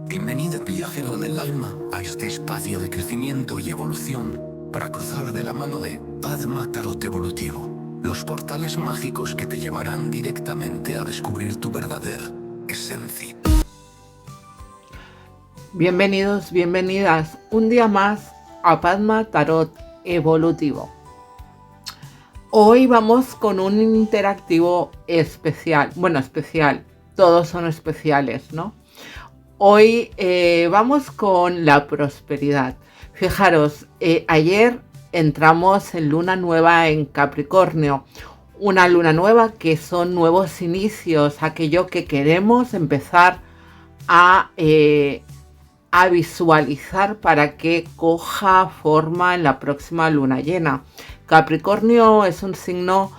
Bienvenido viajero del alma a este espacio de crecimiento y evolución para cruzar de la mano de Padma Tarot Evolutivo, los portales mágicos que te llevarán directamente a descubrir tu verdadera esencia. Bienvenidos, bienvenidas un día más a Padma Tarot Evolutivo. Hoy vamos con un interactivo especial. Bueno, especial, todos son especiales, ¿no? Hoy vamos con la prosperidad. Fijaros, ayer entramos en luna nueva en Capricornio. Una luna nueva que son nuevos inicios, aquello que queremos empezar a visualizar para que coja forma en la próxima luna llena. Capricornio es un signo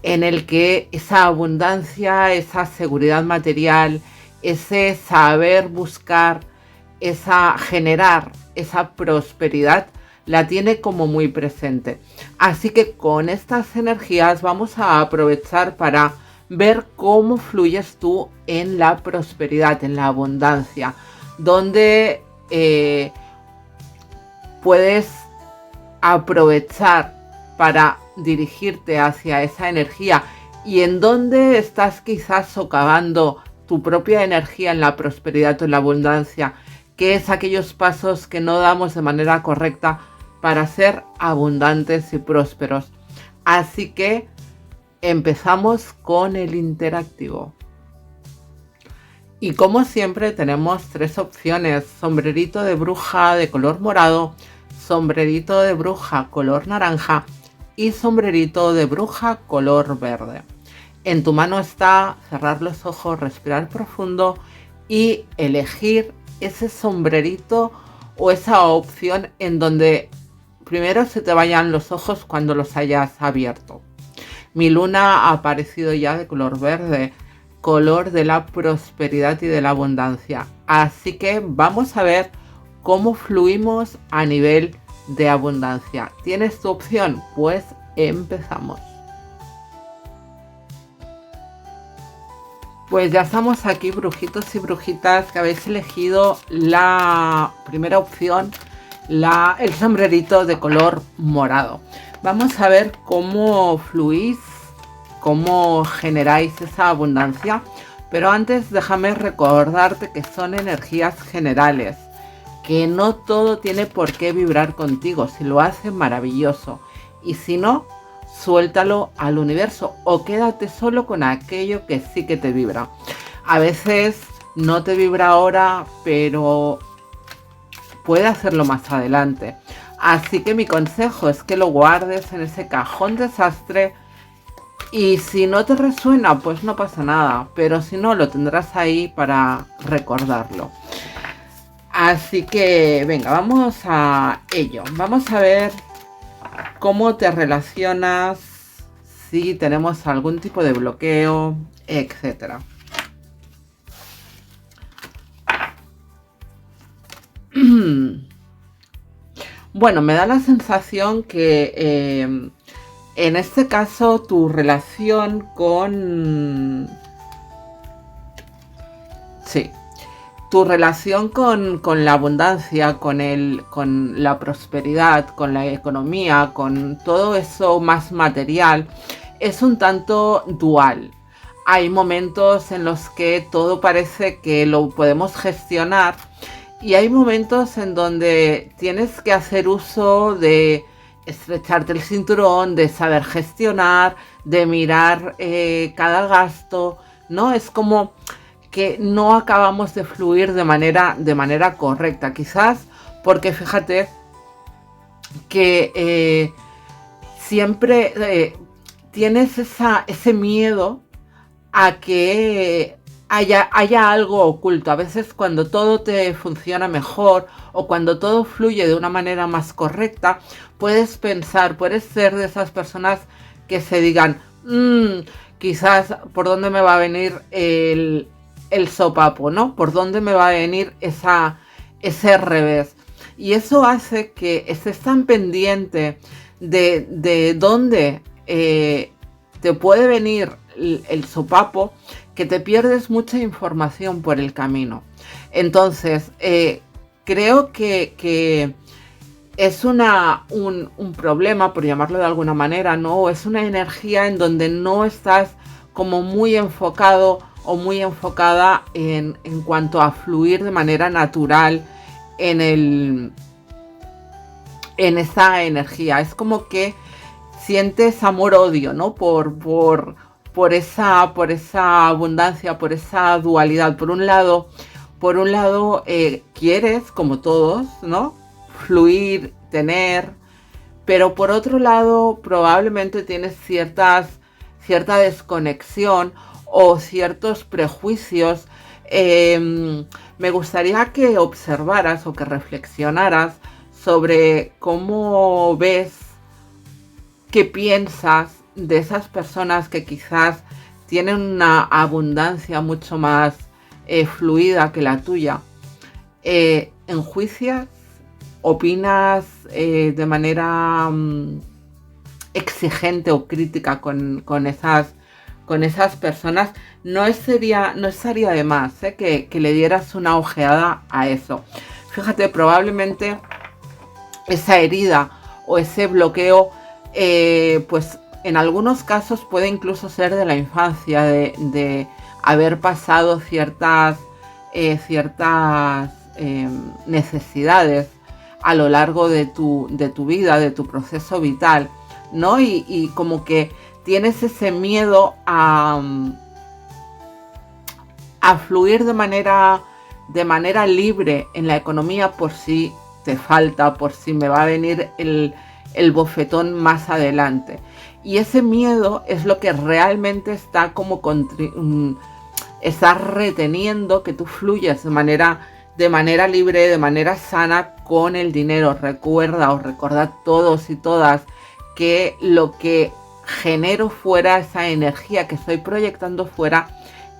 en el que esa abundancia, esa seguridad material, ese saber buscar, generar esa prosperidad, la tiene como muy presente. Así que con estas energías vamos a aprovechar para ver cómo fluyes tú en la prosperidad, en la abundancia, donde puedes aprovechar para dirigirte hacia esa energía y en donde estás quizás socavando tu propia energía en la prosperidad o en la abundancia, que es aquellos pasos que no damos de manera correcta para ser abundantes y prósperos. Así que empezamos con el interactivo. Y como siempre tenemos tres opciones: sombrerito de bruja de color morado, sombrerito de bruja color naranja y sombrerito de bruja color verde. En tu mano está cerrar los ojos, respirar profundo y elegir ese sombrerito o esa opción en donde primero se te vayan los ojos cuando los hayas abierto. Mi luna ha aparecido ya de color verde, color de la prosperidad y de la abundancia. Así que vamos a ver cómo fluimos a nivel de abundancia. ¿Tienes tu opción? Pues empezamos. Pues ya estamos aquí, brujitos y brujitas, que habéis elegido la primera opción, el sombrerito de color morado. Vamos a ver cómo fluís, cómo generáis esa abundancia, pero antes déjame recordarte que son energías generales, que no todo tiene por qué vibrar contigo. Si lo hace, maravilloso, y si no, suéltalo al universo o quédate solo con aquello que sí que te vibra. A veces no te vibra ahora, pero puede hacerlo más adelante. Así que mi consejo es que lo guardes en ese cajón desastre. Y si no te resuena, pues no pasa nada, pero si no, lo tendrás ahí para recordarlo. Así que venga, vamos a ello. Vamos a ver cómo te relacionas, si tenemos algún tipo de bloqueo, etcétera. Bueno, me da la sensación que en este caso tu relación con... Sí, tu relación con la abundancia, con la prosperidad, con la economía, con todo eso más material, es un tanto dual. Hay momentos en los que todo parece que lo podemos gestionar y hay momentos en donde tienes que hacer uso de estrecharte el cinturón, de saber gestionar, de mirar cada gasto, ¿no? Es como que no acabamos de fluir de manera correcta, quizás porque fíjate que siempre tienes ese miedo a que haya algo oculto. A veces cuando todo te funciona mejor o cuando todo fluye de una manera más correcta, puedes ser de esas personas que se digan, quizás por dónde me va a venir el sopapo, ¿no? ¿Por dónde me va a venir ese revés? Y eso hace que estés tan pendiente de dónde te puede venir el sopapo, que te pierdes mucha información por el camino. Entonces, creo que es un problema, por llamarlo de alguna manera, ¿no? Es una energía en donde no estás como muy enfocado o muy enfocada en cuanto a fluir de manera natural en esa energía. Es como que sientes amor-odio, ¿no? Por esa abundancia, por esa dualidad. Por un lado, quieres, como todos, ¿no? Fluir, tener, pero por otro lado probablemente tienes cierta desconexión o ciertos prejuicios. Me gustaría que observaras o que reflexionaras sobre cómo ves, qué piensas de esas personas que quizás tienen una abundancia mucho más fluida que la tuya. ¿Enjuicias? ¿Opinas de manera exigente o crítica con esas personas? No estaría de más que le dieras una ojeada a eso. Fíjate, probablemente esa herida o ese bloqueo, pues en algunos casos puede incluso ser de la infancia, de haber pasado ciertas necesidades a lo largo de tu vida, de tu proceso vital, ¿no? Y como que tienes ese miedo a fluir de manera libre en la economía por si te falta, por si me va a venir el bofetón más adelante. Y ese miedo es lo que realmente está como está reteniendo que tú fluyas de manera libre, de manera sana con el dinero. Recordad todos y todas que lo que genero fuera, esa energía que estoy proyectando fuera,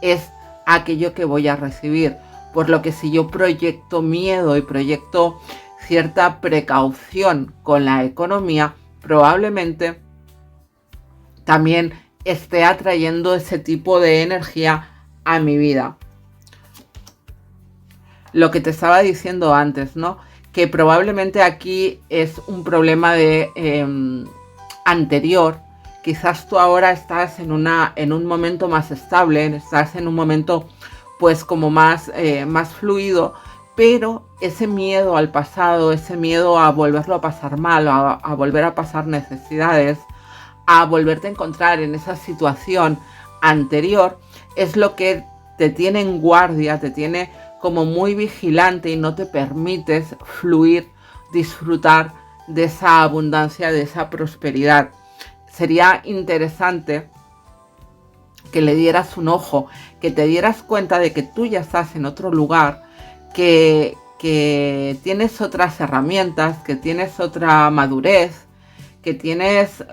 es aquello que voy a recibir. Por lo que si yo proyecto miedo y proyecto cierta precaución con la economía, probablemente también esté atrayendo ese tipo de energía a mi vida. Lo que te estaba diciendo antes, ¿no? Que probablemente aquí es un problema anterior. Quizás tú ahora estás en un momento más estable, estás en un momento pues como más fluido, pero ese miedo al pasado, ese miedo a volverlo a pasar mal, a volver a pasar necesidades, a volverte a encontrar en esa situación anterior, es lo que te tiene en guardia, te tiene como muy vigilante y no te permites fluir, disfrutar de esa abundancia, de esa prosperidad. Sería interesante que le dieras un ojo, que te dieras cuenta de que tú ya estás en otro lugar, que tienes otras herramientas, que tienes otra madurez, que tienes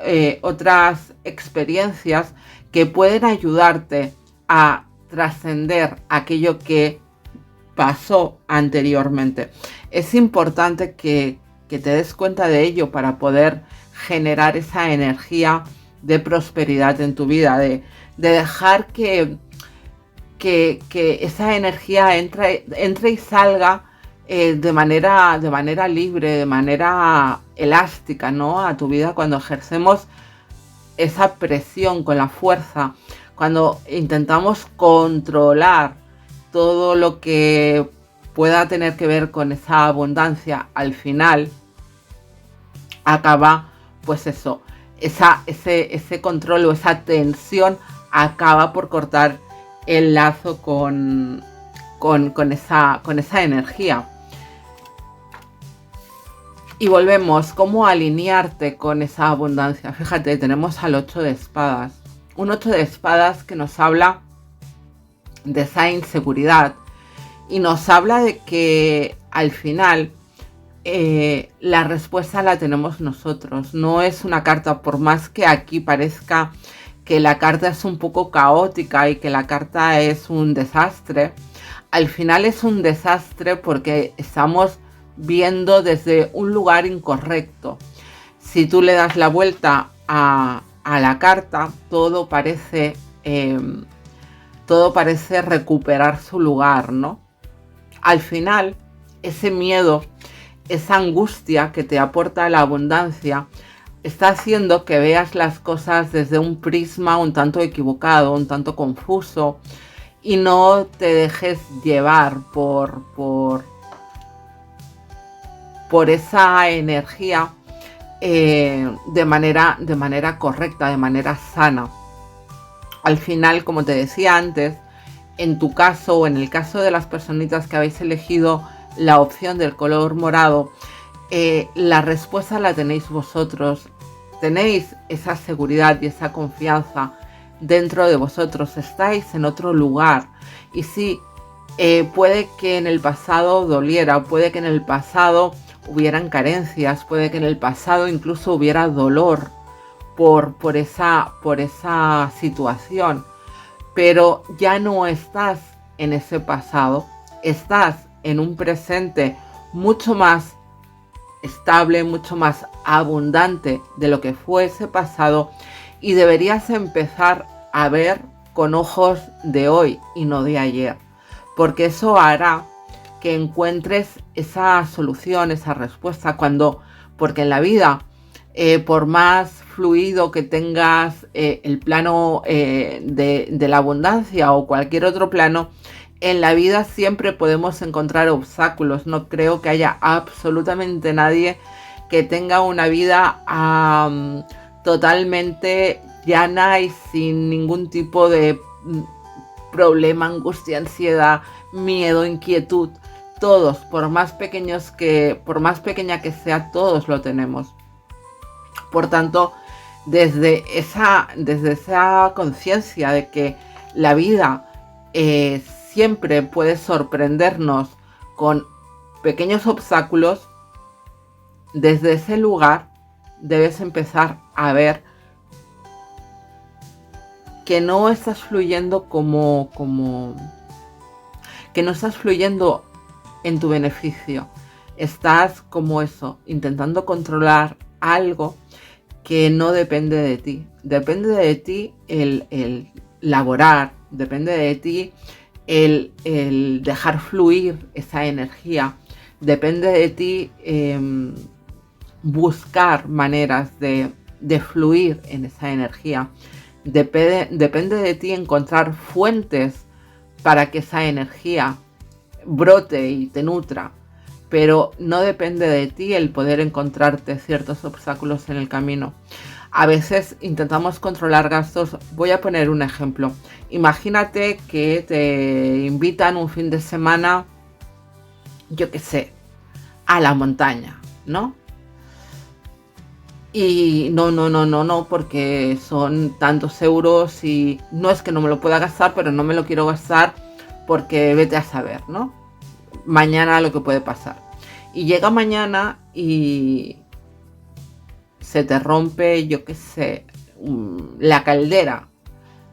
otras experiencias que pueden ayudarte a trascender aquello que pasó anteriormente. Es importante que te des cuenta de ello para poder generar esa energía de prosperidad en tu vida, de dejar que esa energía entre y salga de manera libre, de manera elástica, ¿no? A tu vida, cuando ejercemos esa presión con la fuerza, cuando intentamos controlar todo lo que pueda tener que ver con esa abundancia, al final acaba, pues eso, ese control o esa tensión acaba por cortar el lazo con esa energía. Y volvemos, ¿cómo alinearte con esa abundancia? Fíjate, tenemos al 8 de espadas. Un 8 de espadas que nos habla de esa inseguridad y nos habla de que al final la respuesta la tenemos nosotros. No es una carta, por más que aquí parezca que la carta es un poco caótica y que la carta es un desastre, al final es un desastre porque estamos viendo desde un lugar incorrecto. Si tú le das la vuelta a la carta, todo parece recuperar su lugar, ¿no? Al final, ese miedo, esa angustia que te aporta la abundancia, está haciendo que veas las cosas desde un prisma un tanto equivocado, un tanto confuso, y no te dejes llevar por esa energía de manera correcta, de manera sana. Al final, como te decía antes, en tu caso o en el caso de las personitas que habéis elegido la opción del color morado, la respuesta la tenéis vosotros. Tenéis esa seguridad y esa confianza dentro de vosotros. Estáis en otro lugar. Y sí, puede que en el pasado doliera, puede que en el pasado hubieran carencias, puede que en el pasado incluso hubiera dolor por esa situación, pero ya no estás en ese pasado, estás en un presente mucho más estable, mucho más abundante de lo que fue ese pasado, y deberías empezar a ver con ojos de hoy y no de ayer, porque eso hará que encuentres esa solución, esa respuesta, porque en la vida, por más fluido que tengas el plano de la abundancia o cualquier otro plano, en la vida siempre podemos encontrar obstáculos. No creo que haya absolutamente nadie que tenga una vida totalmente llana y sin ningún tipo de problema, angustia, ansiedad, miedo, inquietud. Todos, por más pequeña que sea, todos lo tenemos. Por tanto, desde esa conciencia de que la vida siempre puede sorprendernos con pequeños obstáculos, desde ese lugar debes empezar a ver que no estás fluyendo que no estás fluyendo en tu beneficio. Estás como eso, intentando controlar algo que no depende de ti. Depende de ti el laborar, depende de ti el dejar fluir esa energía, depende de ti buscar maneras de fluir en esa energía, depende de ti encontrar fuentes para que esa energía brote y te nutra, pero no depende de ti el poder encontrarte ciertos obstáculos en el camino. A veces intentamos controlar gastos. Voy a poner un ejemplo. Imagínate que te invitan un fin de semana, yo qué sé, a la montaña, ¿no? Y no, porque son tantos euros y no es que no me lo pueda gastar, pero no me lo quiero gastar porque vete a saber, ¿no? Mañana lo que puede pasar. Y llega mañana y se te rompe, yo qué sé, la caldera,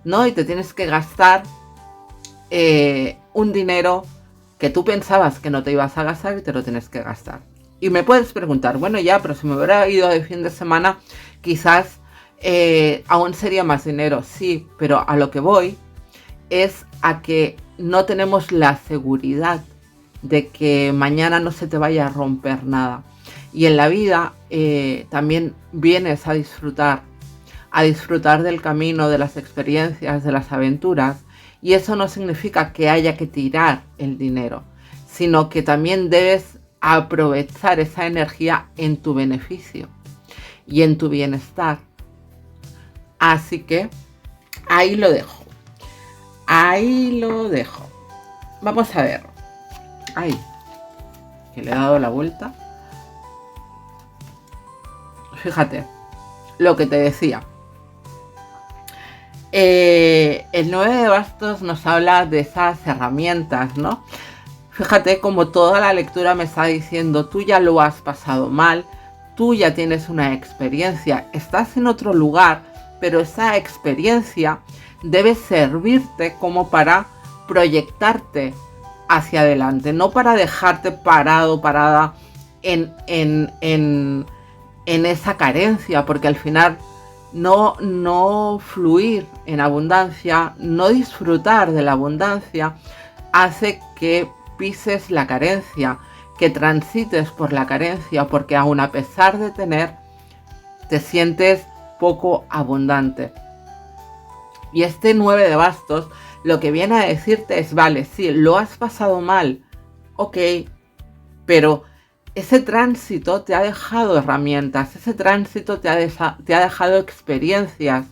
¿no? Y te tienes que gastar un dinero que tú pensabas que no te ibas a gastar y te lo tienes que gastar. Y me puedes preguntar, bueno ya, pero si me hubiera ido de fin de semana, quizás aún sería más dinero. Sí, pero a lo que voy es a que no tenemos la seguridad de que mañana no se te vaya a romper nada. Y en la vida también vienes a disfrutar del camino, de las experiencias, de las aventuras. Y eso no significa que haya que tirar el dinero, sino que también debes aprovechar esa energía en tu beneficio y en tu bienestar. Así que ahí lo dejo. Vamos a ver. Ay, que le he dado la vuelta. Fíjate, lo que te decía. El 9 de bastos nos habla de esas herramientas, ¿no? Fíjate como toda la lectura me está diciendo, tú ya lo has pasado mal, tú ya tienes una experiencia, estás en otro lugar, pero esa experiencia debe servirte como para proyectarte hacia adelante, no para dejarte parada en esa carencia, porque al final no fluir en abundancia, no disfrutar de la abundancia, hace que pises la carencia, que transites por la carencia, porque aun a pesar de tener, te sientes poco abundante. Y este 9 de bastos lo que viene a decirte es, vale, sí, lo has pasado mal, ok, pero ese tránsito te ha dejado herramientas, ese tránsito te ha dejado experiencias,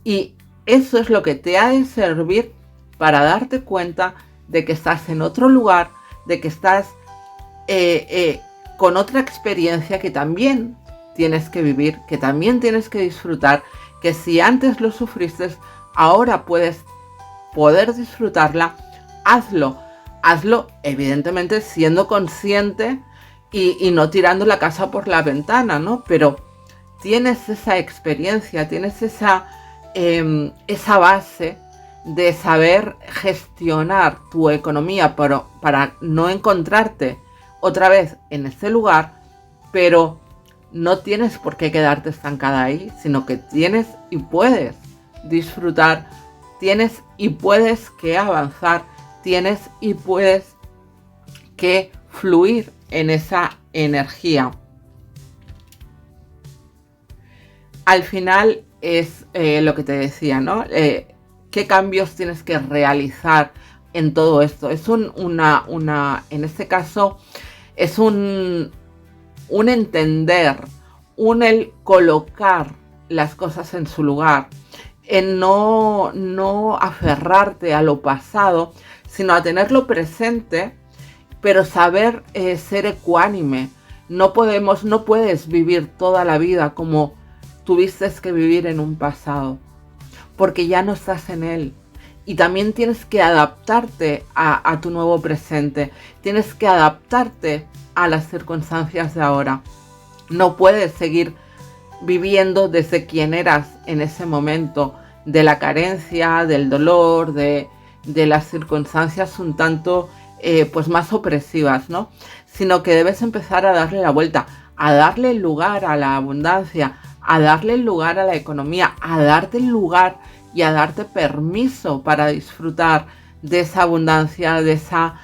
y eso es lo que te ha de servir para darte cuenta de que estás en otro lugar, de que estás con otra experiencia que también tienes que vivir, que también tienes que disfrutar, que si antes lo sufriste, ahora puedes poder disfrutarla. Hazlo evidentemente siendo consciente y no tirando la casa por la ventana, ¿no? Pero tienes esa experiencia, tienes esa base de saber gestionar tu economía para no encontrarte otra vez en ese lugar, pero no tienes por qué quedarte estancada ahí, sino que tienes y puedes disfrutar, tienes y puedes que avanzar, tienes y puedes que fluir en esa energía. Al final es lo que te decía, ¿no? ¿Qué cambios tienes que realizar en todo esto? Es en este caso, es un entender, el colocar las cosas en su lugar, en no aferrarte a lo pasado, sino a tenerlo presente, pero saber ser ecuánime. No puedes vivir toda la vida como tuviste que vivir en un pasado, porque ya no estás en él. Y también tienes que adaptarte a tu nuevo presente. Tienes que adaptarte a las circunstancias de ahora. No puedes seguir viviendo desde quien eras en ese momento, de la carencia, del dolor, de las circunstancias un tanto pues más opresivas, ¿no? Sino que debes empezar a darle la vuelta, a darle lugar a la abundancia, a darle lugar a la economía, a darte el lugar y a darte permiso para disfrutar de esa abundancia, de esa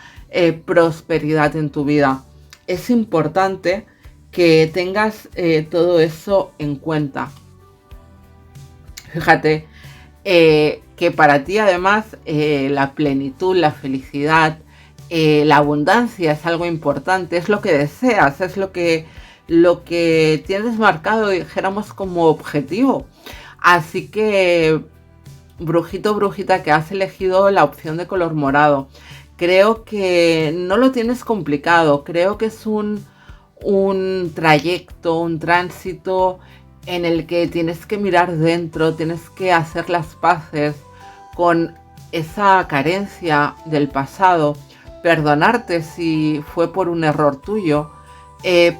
prosperidad en tu vida. Es importante que tengas todo eso en cuenta. Fíjate que para ti además la plenitud, la felicidad, la abundancia es algo importante, es lo que deseas, es lo que tienes marcado, dijéramos, como objetivo. Así que, brujito, brujita, que has elegido la opción de color morado, creo que no lo tienes complicado. Creo que es un trayecto, un tránsito en el que tienes que mirar dentro, tienes que hacer las paces con esa carencia del pasado, perdonarte si fue por un error tuyo,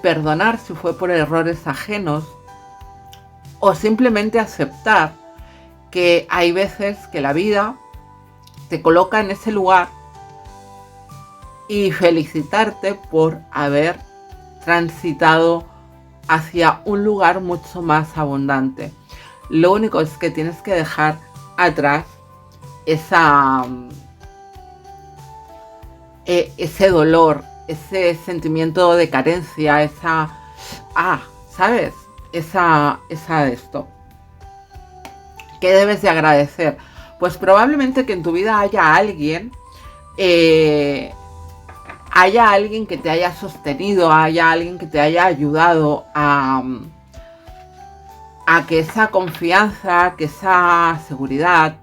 perdonar si fue por errores ajenos, o simplemente aceptar que hay veces que la vida te coloca en ese lugar y felicitarte por haber transitado hacia un lugar mucho más abundante. Lo único es que tienes que dejar atrás ese dolor, ese sentimiento de carencia, ¿sabes? Esa esto. ¿Qué debes de agradecer? Pues probablemente que en tu vida haya alguien que te haya sostenido, haya alguien que te haya ayudado a que esa confianza, que esa seguridad,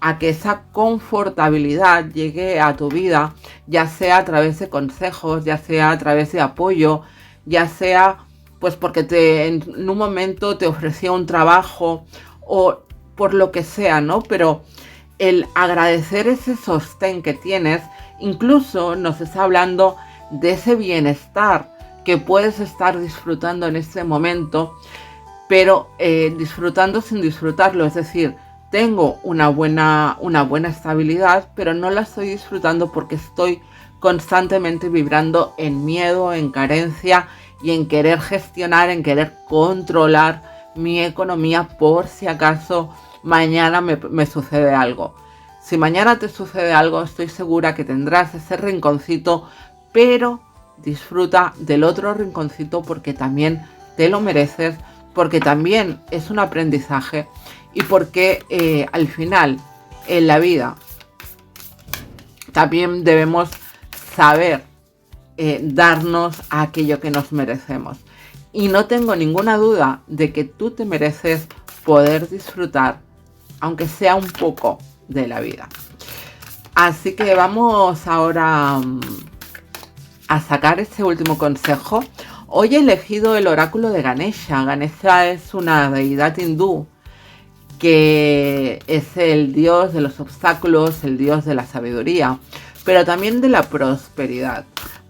a que esa confortabilidad llegue a tu vida, ya sea a través de consejos, ya sea a través de apoyo, ya sea pues porque en un momento te ofrecía un trabajo o por lo que sea, ¿no? Pero el agradecer ese sostén que tienes, incluso nos está hablando de ese bienestar que puedes estar disfrutando en este momento, pero disfrutando sin disfrutarlo. Es decir, tengo una buena estabilidad, pero no la estoy disfrutando porque estoy constantemente vibrando en miedo, en carencia y en querer gestionar, en querer controlar mi economía por si acaso mañana me sucede algo. Si mañana te sucede algo, estoy segura que tendrás ese rinconcito, pero disfruta del otro rinconcito porque también te lo mereces, porque también es un aprendizaje y porque al final en la vida también debemos saber darnos aquello que nos merecemos. Y no tengo ninguna duda de que tú te mereces poder disfrutar, aunque sea un poco, de la vida. Así que vamos ahora a sacar este último consejo. Hoy he elegido el oráculo de Ganesha. Ganesha es una deidad hindú que es el dios de los obstáculos, el dios de la sabiduría, pero también de la prosperidad.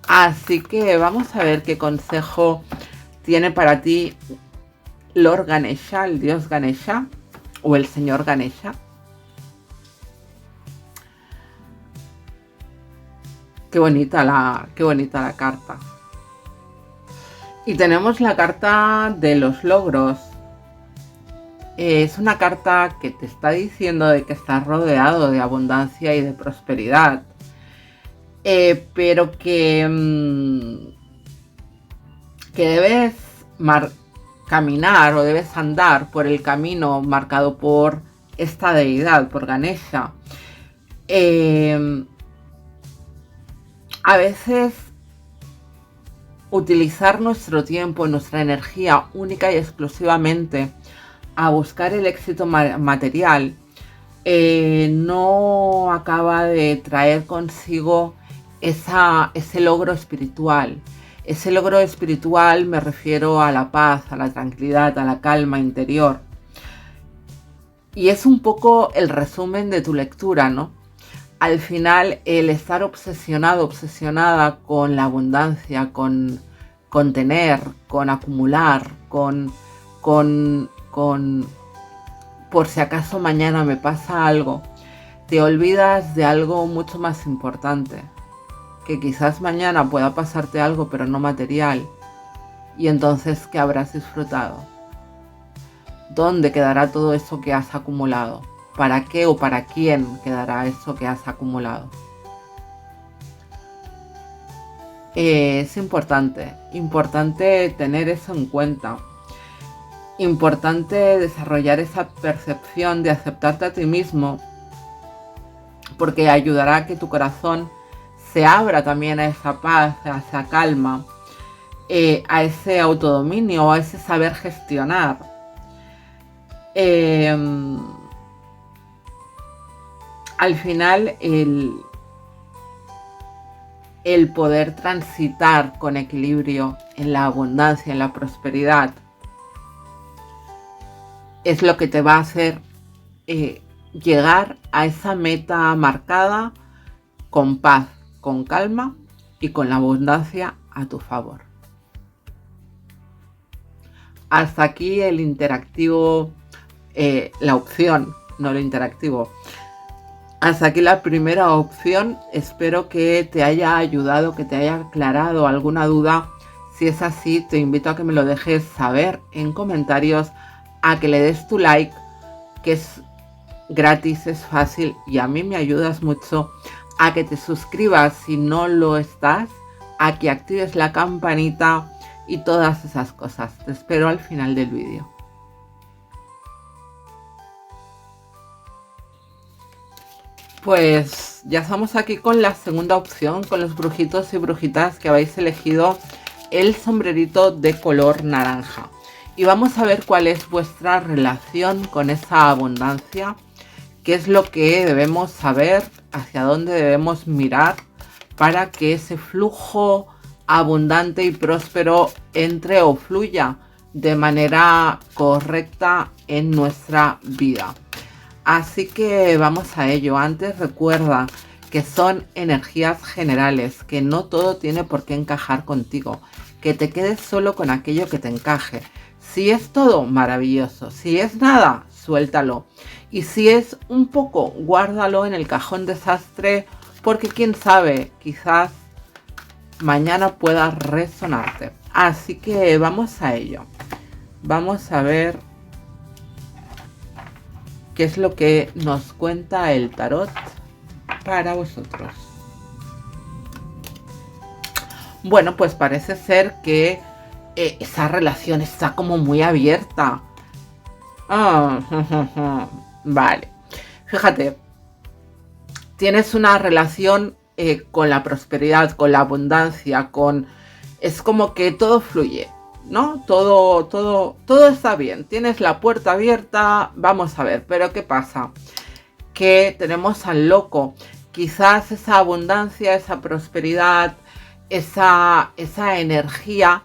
Así que vamos a ver qué consejo tiene para ti Lord Ganesha, el dios Ganesha o el señor Ganesha. Qué bonita la carta. Y tenemos la carta de los logros. Es una carta que te está diciendo de que estás rodeado de abundancia y de prosperidad. Pero que debes caminar o debes andar por el camino marcado por esta deidad, por Ganesha. A veces utilizar nuestro tiempo, nuestra energía única y exclusivamente a buscar el éxito material no acaba de traer consigo ese logro espiritual. Ese logro espiritual me refiero a la paz, a la tranquilidad, a la calma interior. Y es un poco el resumen de tu lectura, ¿no? Al final, el estar obsesionado, obsesionada con la abundancia, con tener, con acumular, con por si acaso mañana me pasa algo, te olvidas de algo mucho más importante, que quizás mañana pueda pasarte algo pero no material, y entonces ¿qué habrás disfrutado? ¿Dónde quedará todo eso que has acumulado? ¿Para qué o para quién quedará eso que has acumulado? Es importante tener eso en cuenta. Importante desarrollar esa percepción de aceptarte a ti mismo, porque ayudará a que tu corazón se abra también a esa paz, a esa calma, a ese autodominio, a ese saber gestionar. Al final, el poder transitar con equilibrio en la abundancia, en la prosperidad, es lo que te va a hacer llegar a esa meta marcada con paz, con calma y con la abundancia a tu favor. Hasta aquí el interactivo, la opción, no lo interactivo. Hasta aquí la primera opción. Espero que te haya ayudado, que te haya aclarado alguna duda. Si es así, te invito a que me lo dejes saber en comentarios, a que le des tu like, que es gratis, es fácil y a mí me ayudas mucho, a que te suscribas si no lo estás, a que actives la campanita y todas esas cosas. Te espero al final del vídeo. Pues ya estamos aquí con la segunda opción, con los brujitos y brujitas que habéis elegido el sombrerito de color naranja. Y vamos a ver cuál es vuestra relación con esa abundancia, qué es lo que debemos saber, hacia dónde debemos mirar para que ese flujo abundante y próspero entre o fluya de manera correcta en nuestra vida. Así que vamos a ello. Antes recuerda que son energías generales, que no todo tiene por qué encajar contigo, que te quedes solo con aquello que te encaje. Si es todo, maravilloso. Si es nada, suéltalo. Y si es un poco, guárdalo en el cajón desastre, porque quién sabe, quizás mañana pueda resonarte. Así que vamos a ello. Vamos a ver qué es lo que nos cuenta el tarot para vosotros. Bueno, pues parece ser que esa relación está como muy abierta. Vale. Fíjate, tienes una relación con la prosperidad, con la abundancia, es como que todo fluye, ¿no? Todo está bien. Tienes la puerta abierta, vamos a ver, pero ¿qué pasa? Que tenemos al loco. Quizás esa abundancia, esa prosperidad, esa energía,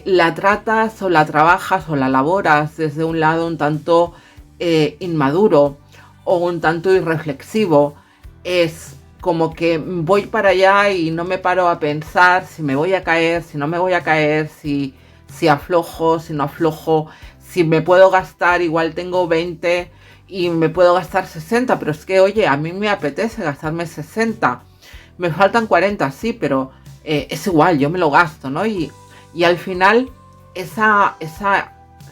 la tratas o la trabajas o la elaboras desde un lado un tanto inmaduro o un tanto irreflexivo. Es como que voy para allá y no me paro a pensar si me voy a caer, si no me voy a caer, si aflojo, si no aflojo, si me puedo gastar, igual tengo 20 y me puedo gastar 60, pero es que, oye, a mí me apetece gastarme 60. Me faltan 40, sí, pero es igual, yo me lo gasto, ¿no? Y al final esa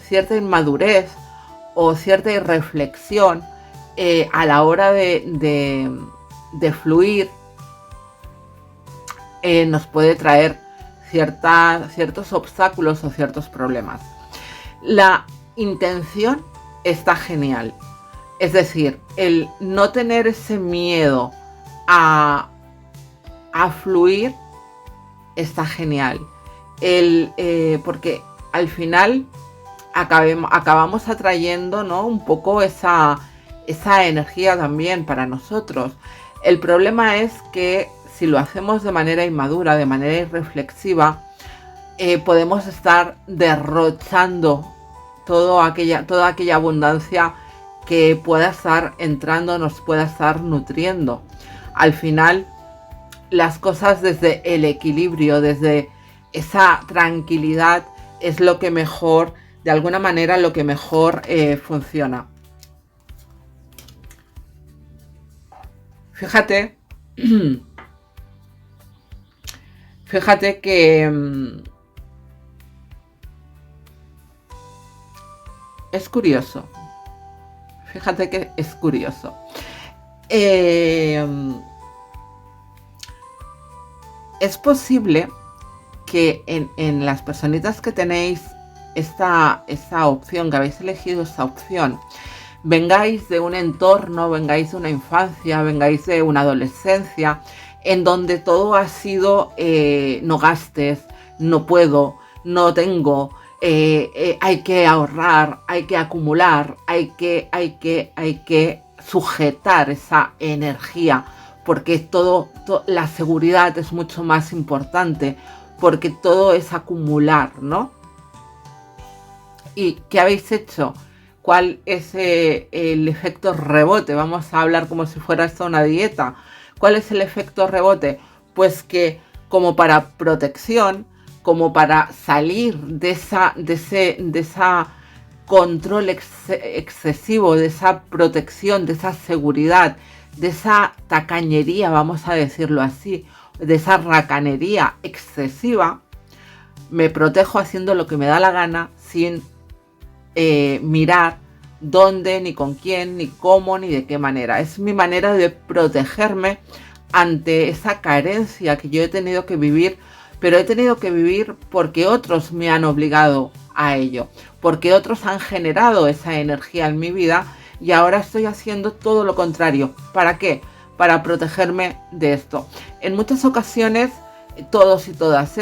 cierta inmadurez o cierta irreflexión a la hora de fluir nos puede traer ciertos obstáculos o ciertos problemas. La intención está genial. Es decir, el no tener ese miedo a fluir está genial. Porque al final acabamos atrayendo, ¿no?, un poco esa energía también para nosotros. El problema es que si lo hacemos de manera inmadura, de manera irreflexiva, podemos estar derrochando toda aquella abundancia que pueda estar entrando, nos pueda estar nutriendo. Al final, las cosas desde el equilibrio, desde esa tranquilidad, es lo que mejor, de alguna manera, lo que mejor funciona. Fíjate que es curioso. Fíjate que es curioso. Es posible que en las personitas que tenéis esta opción, que habéis elegido esta opción, vengáis de un entorno, vengáis de una infancia, vengáis de una adolescencia, en donde todo ha sido no gastes, no puedo, no tengo, hay que ahorrar, hay que acumular, hay que sujetar esa energía, porque la seguridad es mucho más importante, porque todo es acumular, ¿no? ¿Y qué habéis hecho? ¿Cuál es el efecto rebote? Vamos a hablar como si fuera esto una dieta. ¿Cuál es el efecto rebote? Pues que como para protección, como para salir de esa control excesivo, de esa protección, de esa seguridad, de esa tacañería, vamos a decirlo así, de esa racanería excesiva, me protejo haciendo lo que me da la gana sin mirar dónde, ni con quién, ni cómo, ni de qué manera. Es mi manera de protegerme ante esa carencia que yo he tenido que vivir, pero he tenido que vivir porque otros me han obligado a ello, porque otros han generado esa energía en mi vida y ahora estoy haciendo todo lo contrario. ¿Para qué? Para protegerme de esto. En muchas ocasiones, todos y todas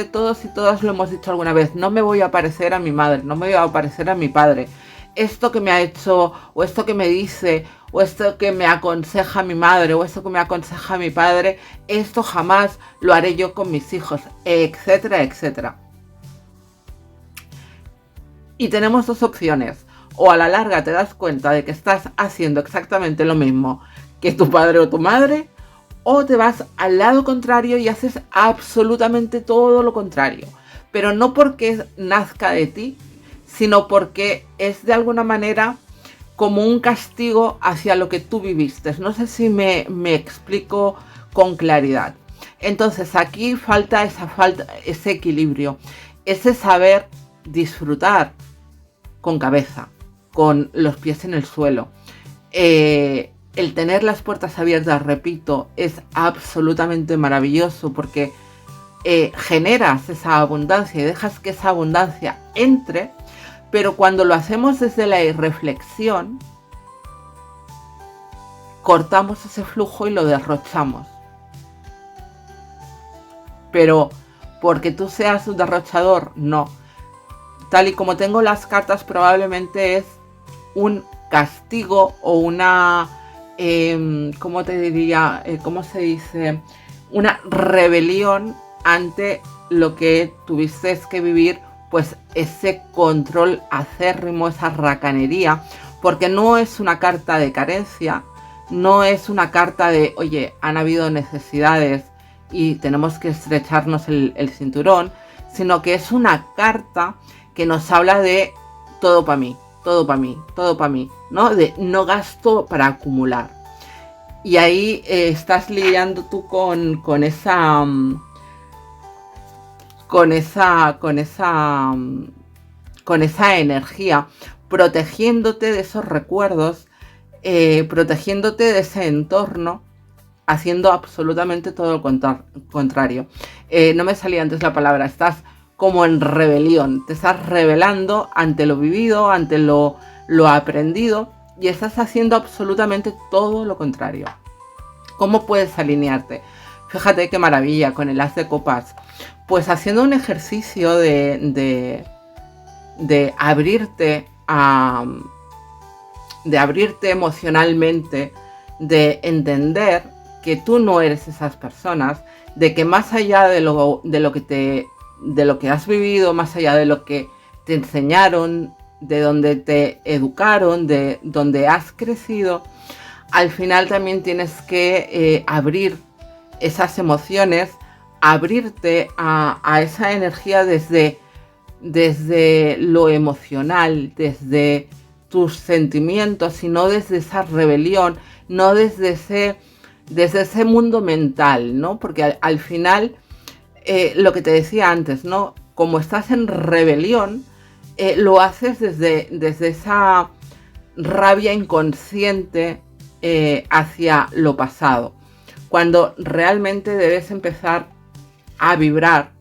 lo hemos dicho alguna vez, no me voy a parecer a mi madre, no me voy a parecer a mi padre. Esto que me ha hecho, o esto que me dice, o esto que me aconseja mi madre, o esto que me aconseja mi padre, esto jamás lo haré yo con mis hijos, etcétera, etcétera. Y tenemos dos opciones. O a la larga te das cuenta de que estás haciendo exactamente lo mismo que tu padre o tu madre, o te vas al lado contrario y haces absolutamente todo lo contrario. Pero no porque nazca de ti, sino porque es de alguna manera como un castigo hacia lo que tú viviste. No sé si me explico con claridad. Entonces aquí falta ese equilibrio, ese saber disfrutar con cabeza, con los pies en el suelo, el tener las puertas abiertas, repito, es absolutamente maravilloso porque generas esa abundancia y dejas que esa abundancia entre, pero cuando lo hacemos desde la irreflexión, cortamos ese flujo y lo derrochamos. Pero porque tú seas un derrochador, no. Tal y como tengo las cartas, probablemente es un castigo o una, ¿cómo te diría? ¿Cómo se dice? Una rebelión ante lo que tuviste que vivir, pues ese control acérrimo, esa racanería, porque no es una carta de carencia, no es una carta de, oye, han habido necesidades y tenemos que estrecharnos el cinturón, sino que es una carta que nos habla de todo para mí, todo para mí, todo para mí, ¿no? De no gasto para acumular. Y ahí estás lidiando tú con esa energía, protegiéndote de esos recuerdos, protegiéndote de ese entorno, haciendo absolutamente todo lo contrario. No me salía antes la palabra, estás como en rebelión, te estás rebelando ante lo vivido, ante lo aprendido, y estás haciendo absolutamente todo lo contrario. ¿Cómo puedes alinearte? Fíjate qué maravilla con el as de copas. Pues haciendo un ejercicio de abrirte emocionalmente, de entender que tú no eres esas personas, de que más allá de lo que has vivido, más allá de lo que te enseñaron, de donde te educaron, de donde has crecido, al final también tienes que abrir esas emociones, abrirte a esa energía desde lo emocional, desde tus sentimientos, y no desde esa rebelión, no desde ese mundo mental, ¿no? Porque al final, lo que te decía antes, ¿no? Como estás en rebelión, lo haces desde esa rabia inconsciente hacia lo pasado, cuando realmente debes empezar a vibrar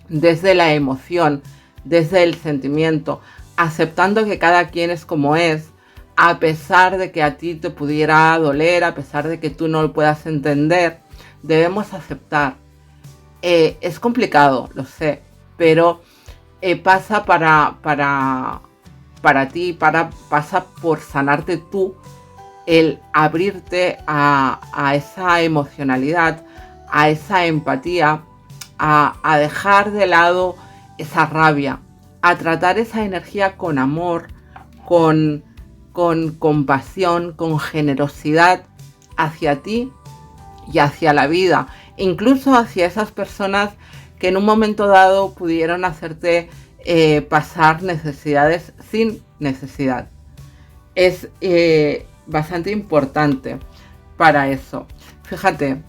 desde la emoción, desde el sentimiento, aceptando que cada quien es como es, a pesar de que a ti te pudiera doler, a pesar de que tú no lo puedas entender, debemos aceptar. Es complicado, lo sé, pero pasa para ti, pasa por sanarte tú, el abrirte a esa emocionalidad, a esa empatía, a dejar de lado esa rabia, a tratar esa energía con amor, con compasión, con generosidad hacia ti y hacia la vida, incluso hacia esas personas que en un momento dado pudieron hacerte pasar necesidades sin necesidad. Es bastante importante para eso. Fíjate,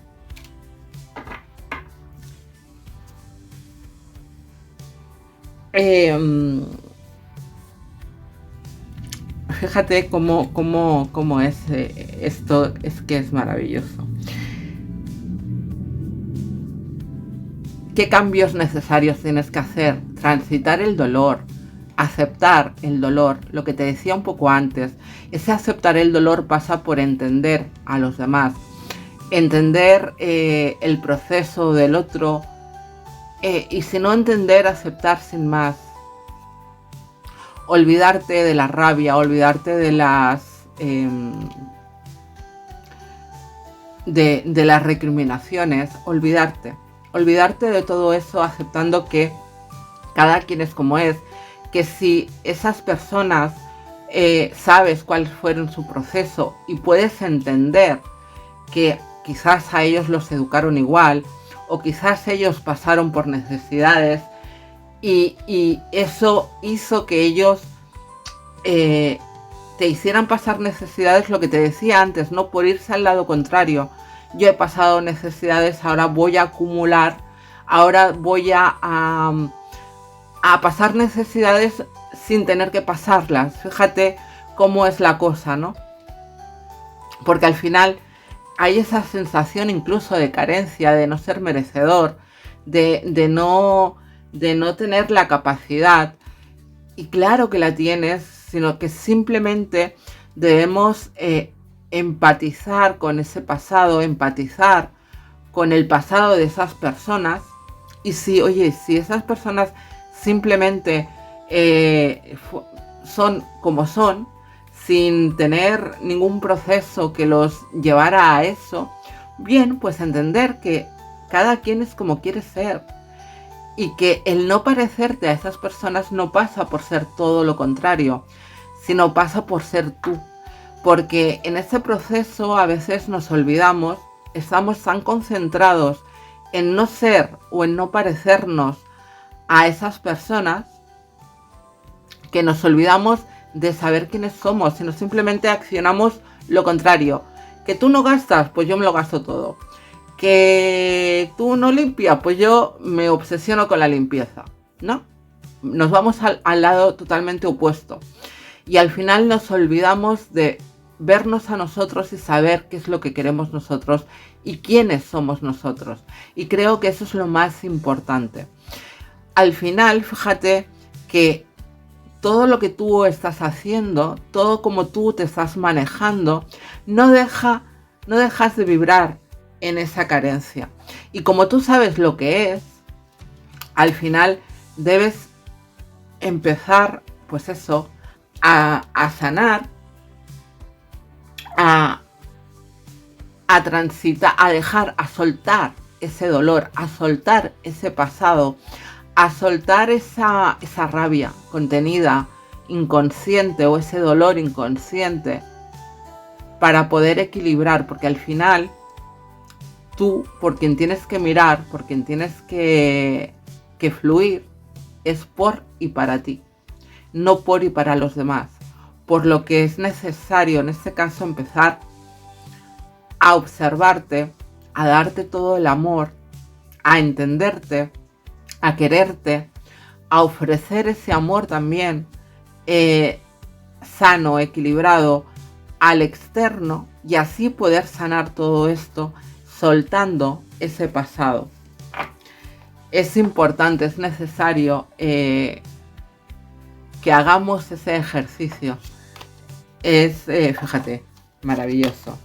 fíjate cómo es esto, es que es maravilloso. ¿Qué cambios necesarios tienes que hacer? Transitar el dolor, aceptar el dolor, lo que te decía un poco antes. Ese aceptar el dolor pasa por entender a los demás, entender el proceso del otro, y si no entender, aceptar sin más. Olvidarte de la rabia, olvidarte de las de las recriminaciones, olvidarte de todo eso, aceptando que cada quien es como es, que si esas personas sabes cuál fueron su proceso y puedes entender que quizás a ellos los educaron igual, o quizás ellos pasaron por necesidades y eso hizo que ellos te hicieran pasar necesidades, lo que te decía antes, no por irse al lado contrario. Yo he pasado necesidades, ahora voy a acumular, ahora voy a pasar necesidades sin tener que pasarlas. Fíjate cómo es la cosa, ¿no? Porque al final hay esa sensación incluso de carencia, de no ser merecedor, de no tener la capacidad. Y claro que la tienes, sino que simplemente debemos empatizar con ese pasado, empatizar con el pasado de esas personas. Y si esas personas simplemente son como son, sin tener ningún proceso que los llevara a eso, bien, pues entender que cada quien es como quiere ser. Y que el no parecerte a esas personas no pasa por ser todo lo contrario, sino pasa por ser tú. Porque en ese proceso a veces nos olvidamos, estamos tan concentrados en no ser o en no parecernos a esas personas que nos olvidamos de saber quiénes somos, sino simplemente accionamos lo contrario. Que tú no gastas, pues yo me lo gasto todo. Que tú no limpias, pues yo me obsesiono con la limpieza, ¿no? Nos vamos al lado totalmente opuesto. Y al final nos olvidamos de vernos a nosotros y saber qué es lo que queremos nosotros y quiénes somos nosotros. Y creo que eso es lo más importante. Al final, fíjate que todo lo que tú estás haciendo, todo como tú te estás manejando, no dejas de vibrar en esa carencia. Y como tú sabes lo que es, al final debes empezar, pues eso, a sanar, a transitar, a dejar, a soltar ese dolor, a soltar ese pasado, a soltar esa rabia contenida, inconsciente, o ese dolor inconsciente, para poder equilibrar, porque al final tú, por quien tienes que mirar, por quien tienes que fluir, es por y para ti, no por y para los demás. Por lo que es necesario en este caso empezar a observarte, a darte todo el amor, a entenderte, a quererte, a ofrecer ese amor también sano, equilibrado al externo, y así poder sanar todo esto soltando ese pasado. Es importante, es necesario que hagamos ese ejercicio. Es, fíjate, maravilloso.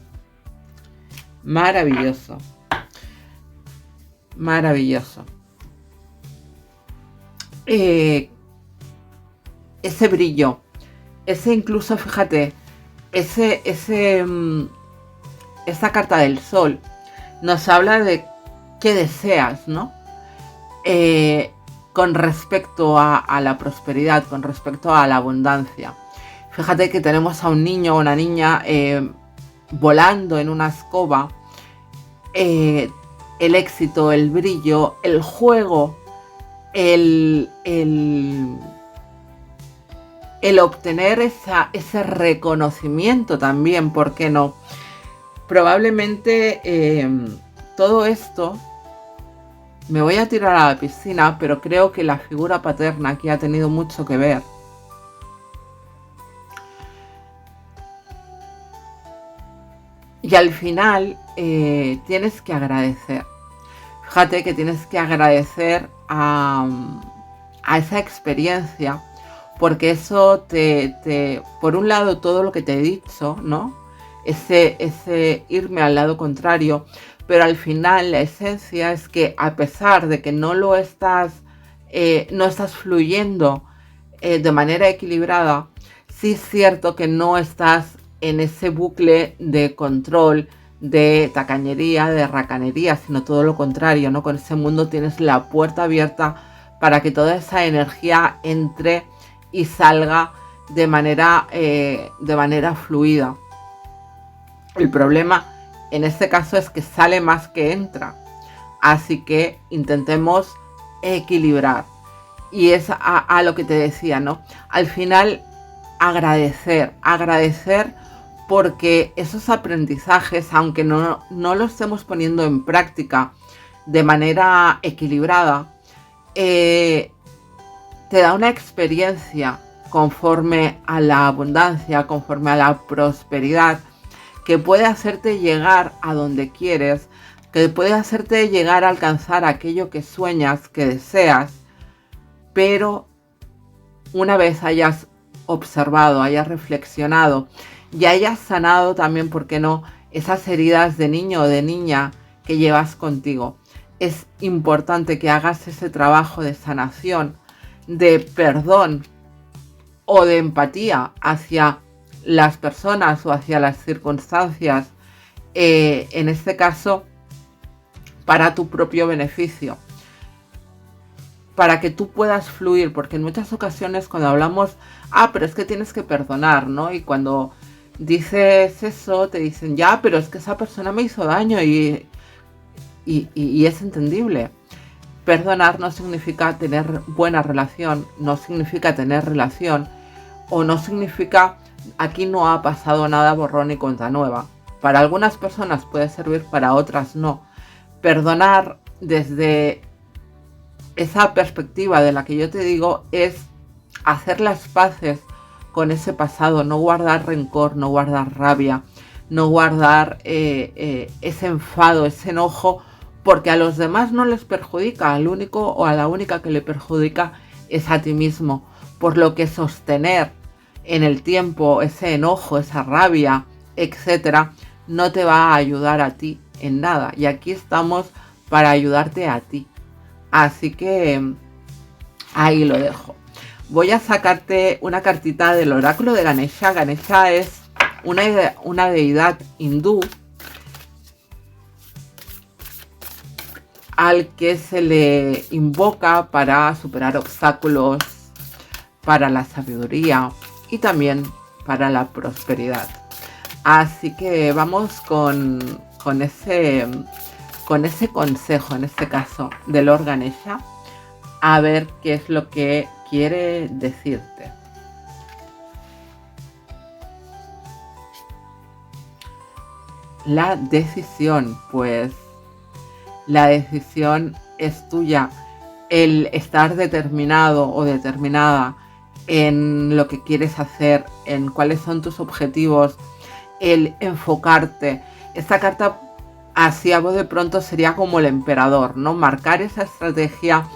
Maravilloso. Maravilloso. Ese brillo, ese incluso, fíjate, esa carta del sol nos habla de qué deseas, ¿no? Con respecto a la prosperidad, con respecto a la abundancia. Fíjate que tenemos a un niño o una niña volando en una escoba. El éxito, el brillo, el juego, el obtener ese reconocimiento también, ¿por qué no? Probablemente todo esto, me voy a tirar a la piscina, pero creo que la figura paterna aquí ha tenido mucho que ver. Y al final tienes que agradecer. Fíjate que tienes que agradecer a esa experiencia, porque eso por un lado, todo lo que te he dicho, ¿no? Ese irme al lado contrario, pero al final la esencia es que a pesar de que no estás fluyendo de manera equilibrada, sí es cierto que no estás en ese bucle de control, de tacañería, de racanería, sino todo lo contrario, ¿no? Con ese mundo tienes la puerta abierta para que toda esa energía entre y salga de manera fluida. El problema en este caso es que sale más que entra, así que intentemos equilibrar. Y es a lo que te decía, ¿no? Al final agradecer porque esos aprendizajes, aunque no lo estemos poniendo en práctica de manera equilibrada, te da una experiencia conforme a la abundancia, conforme a la prosperidad, que puede hacerte llegar a donde quieres, que puede hacerte llegar a alcanzar aquello que sueñas, que deseas, pero una vez hayas observado, hayas reflexionado y hayas sanado también, ¿por qué no?, esas heridas de niño o de niña que llevas contigo. Es importante que hagas ese trabajo de sanación, de perdón o de empatía hacia las personas o hacia las circunstancias, en este caso para tu propio beneficio, para que tú puedas fluir, porque en muchas ocasiones cuando hablamos, pero es que tienes que perdonar, ¿no? Y cuando dices eso, te dicen, ya, pero es que esa persona me hizo daño y es entendible. Perdonar no significa tener buena relación, no significa tener relación, o no significa aquí no ha pasado nada, borrón y cuenta nueva. Para algunas personas puede servir, para otras no. Perdonar desde esa perspectiva de la que yo te digo es hacer las paces con ese pasado, no guardar rencor, no guardar rabia, no guardar ese enfado, ese enojo, porque a los demás no les perjudica, al único o a la única que le perjudica es a ti mismo, por lo que sostener en el tiempo ese enojo, esa rabia, etcétera, no te va a ayudar a ti en nada, y aquí estamos para ayudarte a ti. Así que ahí lo dejo. Voy a sacarte una cartita del oráculo de Ganesha. Ganesha es una deidad hindú al que se le invoca para superar obstáculos, para la sabiduría y también para la prosperidad. Así que vamos con ese consejo, en este caso, de Lord Ganesha, a ver qué es lo que quiere decirte. La decisión, pues la decisión es tuya. El estar determinado o determinada en lo que quieres hacer, en cuáles son tus objetivos, el enfocarte. Esta carta así a voz de pronto sería como el emperador, ¿no? Marcar esa estrategia,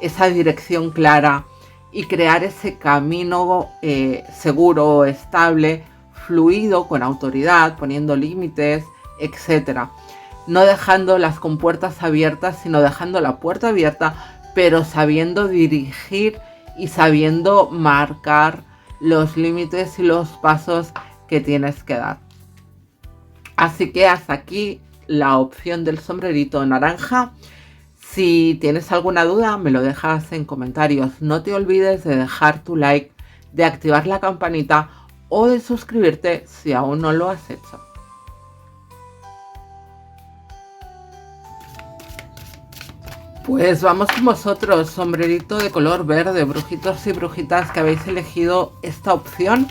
esa dirección clara y crear ese camino seguro, estable, fluido, con autoridad, poniendo límites, etcétera. No dejando las compuertas abiertas, sino dejando la puerta abierta, pero sabiendo dirigir y sabiendo marcar los límites y los pasos que tienes que dar. Así que hasta aquí la opción del sombrerito naranja. Si tienes alguna duda, me lo dejas en comentarios. No te olvides de dejar tu like, de activar la campanita o de suscribirte si aún no lo has hecho. Pues vamos con vosotros, sombrerito de color verde, brujitos y brujitas que habéis elegido esta opción.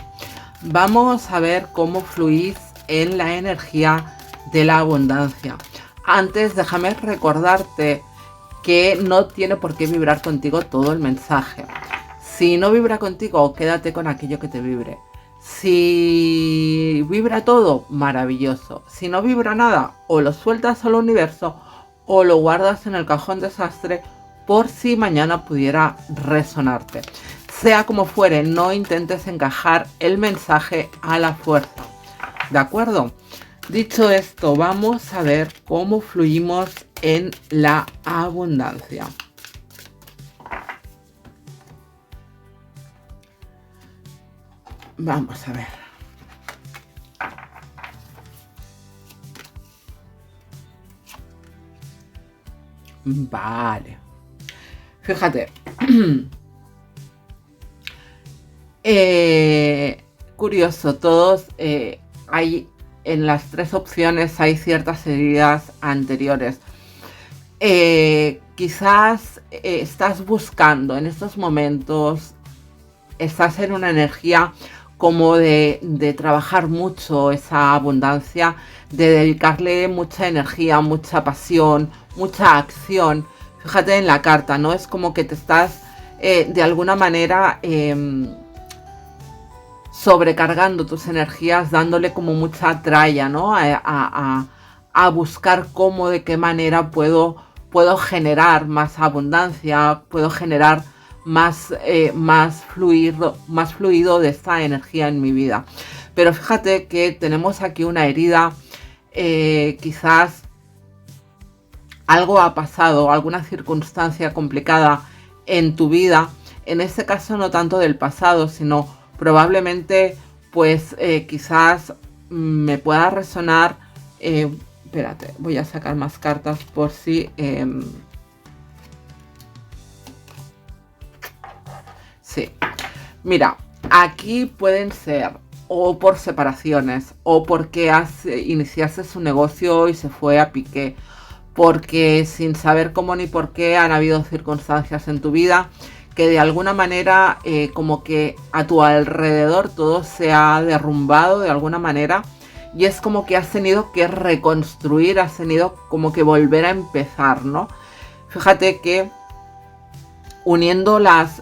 Vamos a ver cómo fluís en la energía de la abundancia. Antes, déjame recordarte que no tiene por qué vibrar contigo todo el mensaje. Si no vibra contigo, quédate con aquello que te vibre. Si vibra todo, maravilloso. Si no vibra nada, o lo sueltas al universo o lo guardas en el cajón desastre por si mañana pudiera resonarte. Sea como fuere, no intentes encajar el mensaje a la fuerza. ¿De acuerdo? Dicho esto, vamos a ver cómo fluimos en la abundancia. Vamos a ver. Vale. Fíjate. Curioso, todos hay en las tres opciones hay ciertas heridas anteriores. Quizás estás buscando en estos momentos, estás en una energía como de trabajar mucho esa abundancia, de dedicarle mucha energía, mucha pasión, mucha acción. Fíjate en la carta, ¿no? Es como que te estás de alguna manera sobrecargando tus energías, dándole como mucha tralla, ¿no? A buscar cómo, de qué manera puedo generar más abundancia, puedo generar más fluido de esta energía en mi vida. Pero fíjate que tenemos aquí una herida, quizás algo ha pasado, alguna circunstancia complicada en tu vida, en este caso no tanto del pasado, sino probablemente pues quizás me pueda resonar, espérate, voy a sacar más cartas por si... sí, mira, aquí pueden ser o por separaciones, o porque iniciaste su negocio y se fue a pique, porque sin saber cómo ni por qué han habido circunstancias en tu vida que de alguna manera como que a tu alrededor todo se ha derrumbado de alguna manera, y es como que has tenido que reconstruir, has tenido como que volver a empezar, ¿no? Fíjate que uniendo las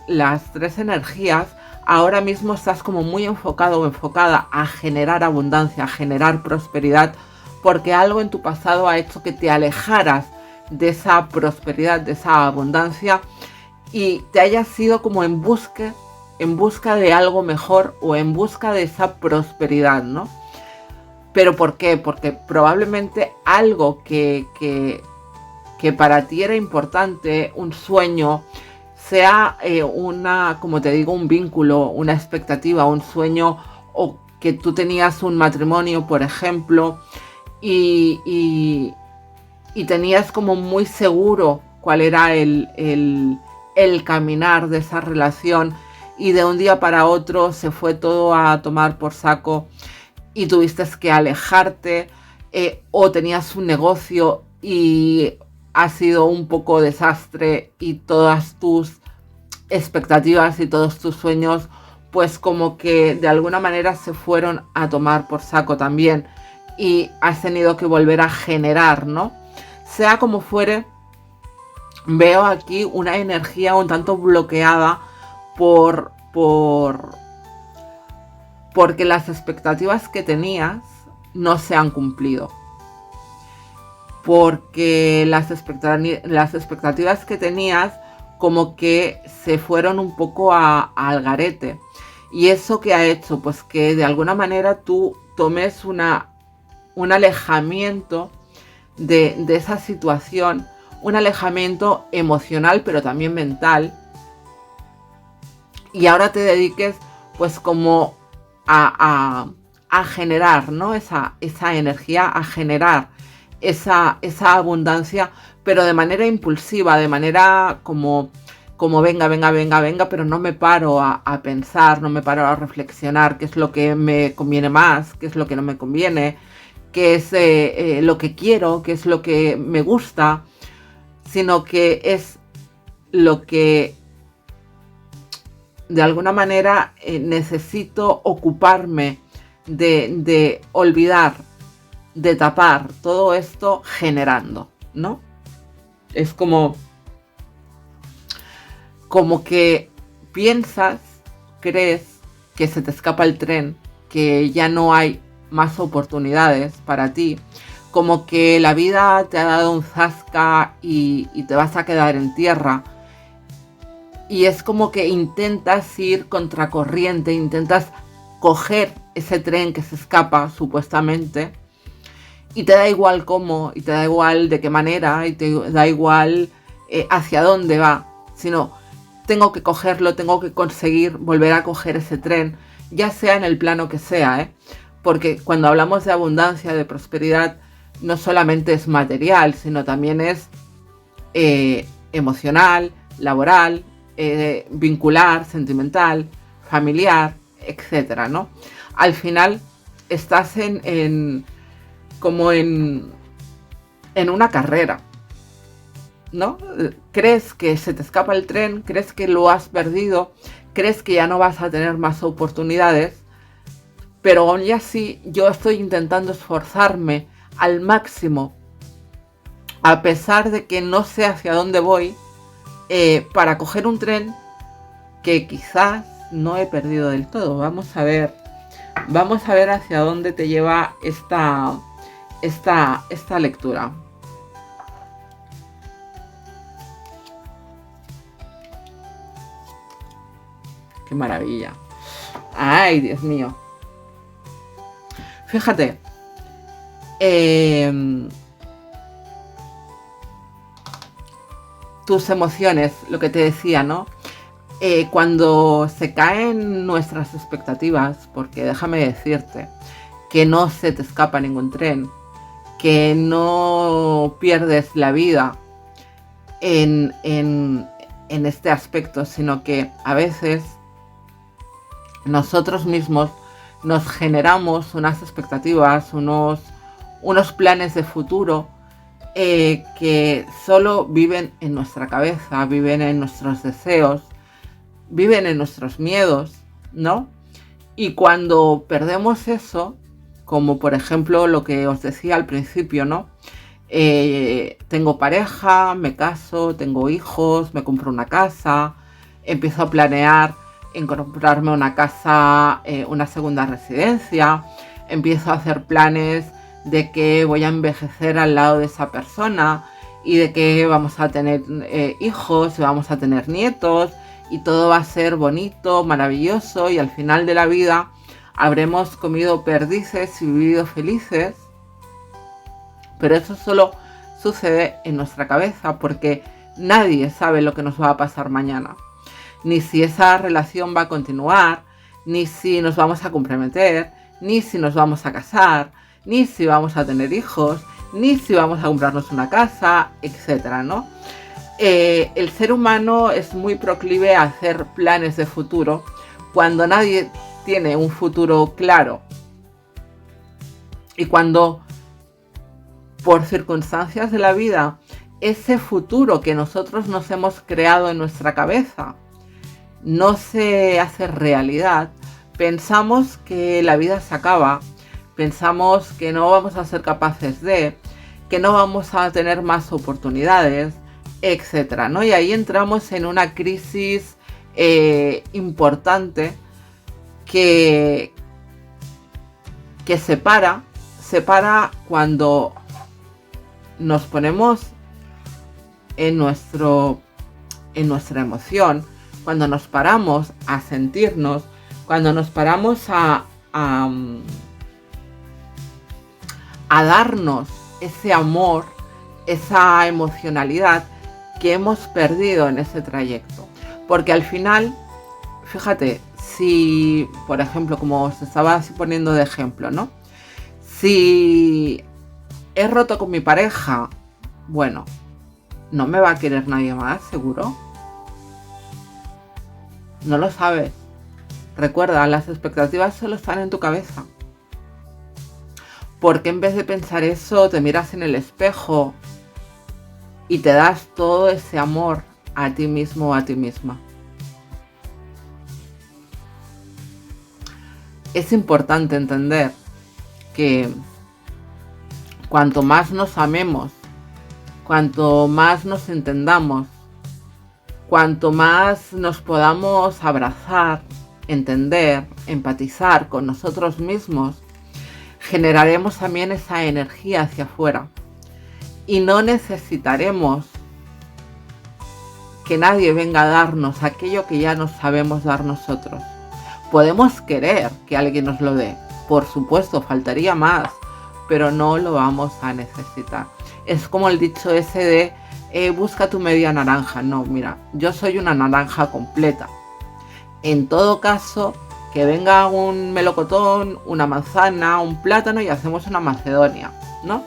tres energías, ahora mismo estás como muy enfocado o enfocada a generar abundancia, a generar prosperidad, porque algo en tu pasado ha hecho que te alejaras de esa prosperidad, de esa abundancia, y te hayas ido como en busca de algo mejor o en busca de esa prosperidad, ¿no? ¿Pero por qué? Porque probablemente algo que para ti era importante, un sueño, sea como te digo, un vínculo, una expectativa, un sueño, o que tú tenías un matrimonio, por ejemplo, y tenías como muy seguro cuál era el caminar de esa relación, y de un día para otro se fue todo a tomar por saco y tuviste que alejarte, o tenías un negocio y ha sido un poco desastre y todas tus expectativas y todos tus sueños pues como que de alguna manera se fueron a tomar por saco también, y has tenido que volver a generar, ¿no? Sea como fuere, veo aquí una energía un tanto bloqueada porque las expectativas que tenías no se han cumplido. Porque las expectativas que tenías como que se fueron un poco al garete. ¿Y eso qué ha hecho? Pues que de alguna manera tú tomes un alejamiento de esa situación, un alejamiento emocional pero también mental, y ahora te dediques pues como a generar, ¿no? esa energía, a generar esa abundancia, pero de manera impulsiva, de manera como venga, pero no me paro a pensar, no me paro a reflexionar qué es lo que me conviene más, qué es lo que no me conviene, qué es lo que quiero, qué es lo que me gusta, sino que es lo que de alguna manera necesito ocuparme de olvidar, de tapar todo esto generando, ¿no? Es como que piensas, crees que se te escapa el tren, que ya no hay más oportunidades para ti, como que la vida te ha dado un zasca y te vas a quedar en tierra. Y es como que intentas ir contracorriente, intentas coger ese tren que se escapa supuestamente, y te da igual cómo, y te da igual de qué manera, y te da igual hacia dónde va, sino tengo que cogerlo, tengo que conseguir volver a coger ese tren, ya sea en el plano que sea, porque cuando hablamos de abundancia, de prosperidad, no solamente es material, sino también es emocional, laboral, vincular, sentimental, familiar, etcétera, ¿no? Al final estás como en una carrera, ¿no? Crees que se te escapa el tren, crees que lo has perdido, crees que ya no vas a tener más oportunidades, pero aún y así yo estoy intentando esforzarme al máximo, a pesar de que no sé hacia dónde voy, para coger un tren que quizás no he perdido del todo. Vamos a ver Vamos a ver hacia dónde te lleva esta lectura. ¡Qué maravilla! ¡Ay, Dios mío! Fíjate, tus emociones, lo que te decía, ¿no? Cuando se caen nuestras expectativas, porque déjame decirte que no se te escapa ningún tren, que no pierdes la vida en este aspecto, sino que a veces nosotros mismos nos generamos unas expectativas, unos planes de futuro que solo viven en nuestra cabeza, viven en nuestros deseos, viven en nuestros miedos, ¿no? Y cuando perdemos eso, como por ejemplo lo que os decía al principio, ¿no? Tengo pareja, me caso, tengo hijos, me compro una casa, empiezo a planear en comprarme una casa, una segunda residencia, empiezo a hacer planes de que voy a envejecer al lado de esa persona y de que vamos a tener hijos, vamos a tener nietos y todo va a ser bonito, maravilloso y al final de la vida habremos comido perdices y vivido felices. Pero eso solo sucede en nuestra cabeza porque nadie sabe lo que nos va a pasar mañana. Ni si esa relación va a continuar, ni si nos vamos a comprometer, ni si nos vamos a casar, ni si vamos a tener hijos, ni si vamos a comprarnos una casa, etcétera, ¿no? El ser humano es muy proclive a hacer planes de futuro cuando nadie tiene un futuro claro y cuando por circunstancias de la vida ese futuro que nosotros nos hemos creado en nuestra cabeza no se hace realidad, pensamos que la vida se acaba, pensamos que no vamos a ser capaces de, que no vamos a tener más oportunidades, etcétera, ¿no? Y ahí entramos en una crisis importante que separa cuando nos ponemos en nuestra emoción, cuando nos paramos a sentirnos, cuando nos paramos a darnos ese amor, esa emocionalidad que hemos perdido en ese trayecto. Porque al final, fíjate, si, por ejemplo, como os estaba poniendo de ejemplo, ¿no? Si he roto con mi pareja, bueno, no me va a querer nadie más, seguro. No lo sabes. Recuerda, las expectativas solo están en tu cabeza. Porque en vez de pensar eso, te miras en el espejo y te das todo ese amor a ti mismo o a ti misma. Es importante entender que cuanto más nos amemos, cuanto más nos entendamos, cuanto más nos podamos abrazar, entender, empatizar con nosotros mismos, generaremos también esa energía hacia afuera. Y no necesitaremos que nadie venga a darnos aquello que ya no sabemos dar nosotros. Podemos querer que alguien nos lo dé, por supuesto, faltaría más, pero no lo vamos a necesitar. Es como el dicho ese de busca tu media naranja. No, mira, yo soy una naranja completa. En todo caso, que venga un melocotón, una manzana, un plátano y hacemos una macedonia, ¿no?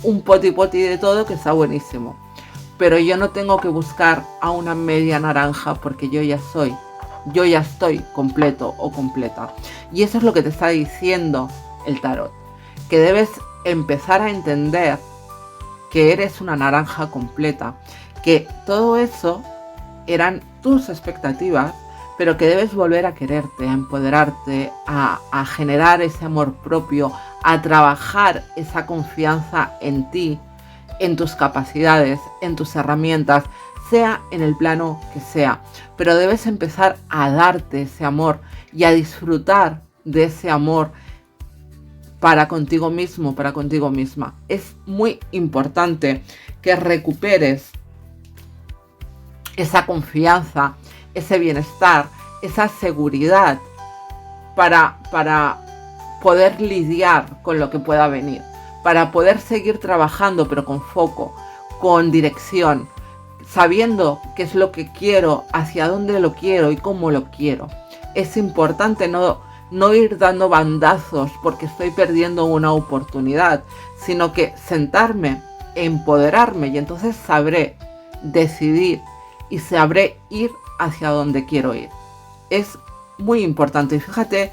Un poti de todo que está buenísimo. Pero yo no tengo que buscar a una media naranja porque yo ya estoy completo o completa. Y eso es lo que te está diciendo el tarot. Que debes empezar a entender que eres una naranja completa. Que todo eso eran tus expectativas, pero que debes volver a quererte, a empoderarte, a generar ese amor propio, a trabajar esa confianza en ti, en tus capacidades, en tus herramientas, sea en el plano que sea. Pero debes empezar a darte ese amor y a disfrutar de ese amor para contigo mismo, para contigo misma. Es muy importante que recuperes esa confianza, ese bienestar, esa seguridad para poder lidiar con lo que pueda venir, para poder seguir trabajando pero con foco, con dirección, sabiendo qué es lo que quiero, hacia dónde lo quiero y cómo lo quiero. Es importante no ir dando bandazos porque estoy perdiendo una oportunidad, sino que sentarme, empoderarme y entonces sabré decidir y sabré ir hacia donde quiero ir. Es muy importante y fíjate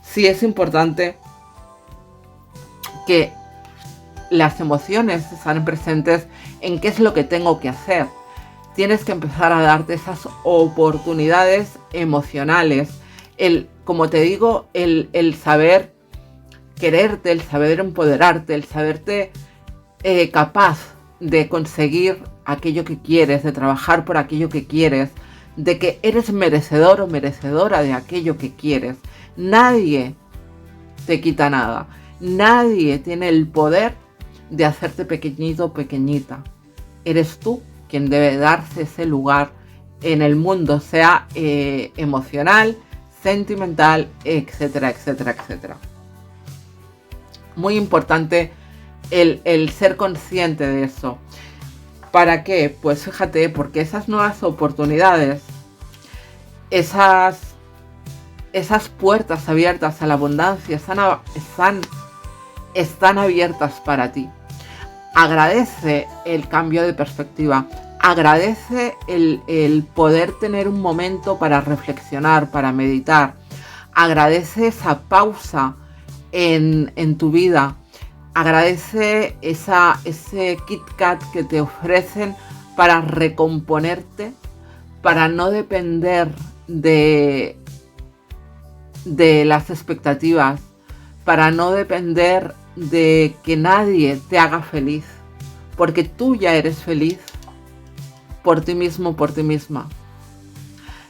si es importante que las emociones están presentes en qué es lo que tengo que hacer. Tienes que empezar a darte esas oportunidades emocionales. Como te digo, el saber quererte, el saber empoderarte, el saberte capaz de conseguir aquello que quieres, de trabajar por aquello que quieres, de que eres merecedor o merecedora de aquello que quieres. Nadie te quita nada. Nadie tiene el poder de hacerte pequeñito o pequeñita. Eres tú quien debe darse ese lugar en el mundo, sea emocional, sentimental, etcétera, etcétera, etcétera. Muy importante el ser consciente de eso. ¿Para qué? Pues fíjate, porque esas nuevas oportunidades, esas puertas abiertas a la abundancia están abiertas para ti. Agradece el cambio de perspectiva. Agradece el poder tener un momento para reflexionar, para meditar. Agradece esa pausa en tu vida. Agradece ese Kit Kat que te ofrecen para recomponerte, para no depender de las expectativas, para no depender de que nadie te haga feliz, porque tú ya eres feliz por ti mismo, por ti misma.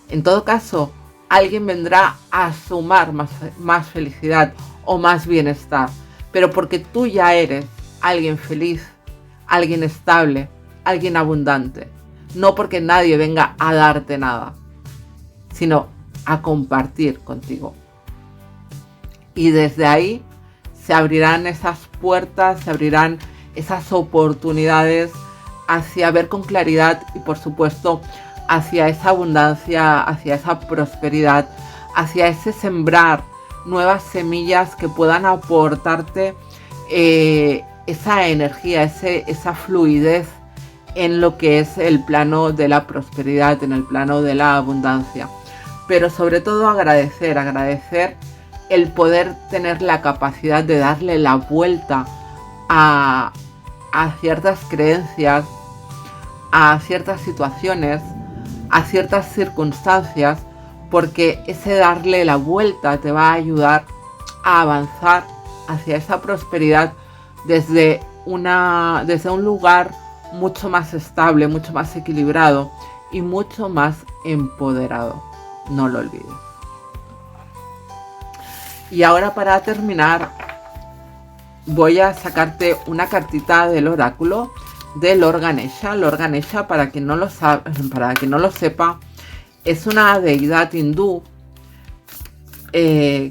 En todo caso, alguien vendrá a sumar más felicidad o más bienestar, pero porque tú ya eres alguien feliz, alguien estable, alguien abundante, no porque nadie venga a darte nada, sino a compartir contigo. Y desde ahí se abrirán esas puertas, se abrirán esas oportunidades hacia ver con claridad y por supuesto hacia esa abundancia, hacia esa prosperidad, hacia ese sembrar nuevas semillas que puedan aportarte esa energía, esa fluidez en lo que es el plano de la prosperidad, en el plano de la abundancia. Pero sobre todo agradecer el poder tener la capacidad de darle la vuelta a ciertas creencias, a ciertas situaciones, a ciertas circunstancias, porque ese darle la vuelta te va a ayudar a avanzar hacia esa prosperidad desde un lugar mucho más estable, mucho más equilibrado y mucho más empoderado. No lo olvides. Y ahora para terminar voy a sacarte una cartita del oráculo de Lord Ganesha. Lord Ganesha, para quien no lo sepa, es una deidad hindú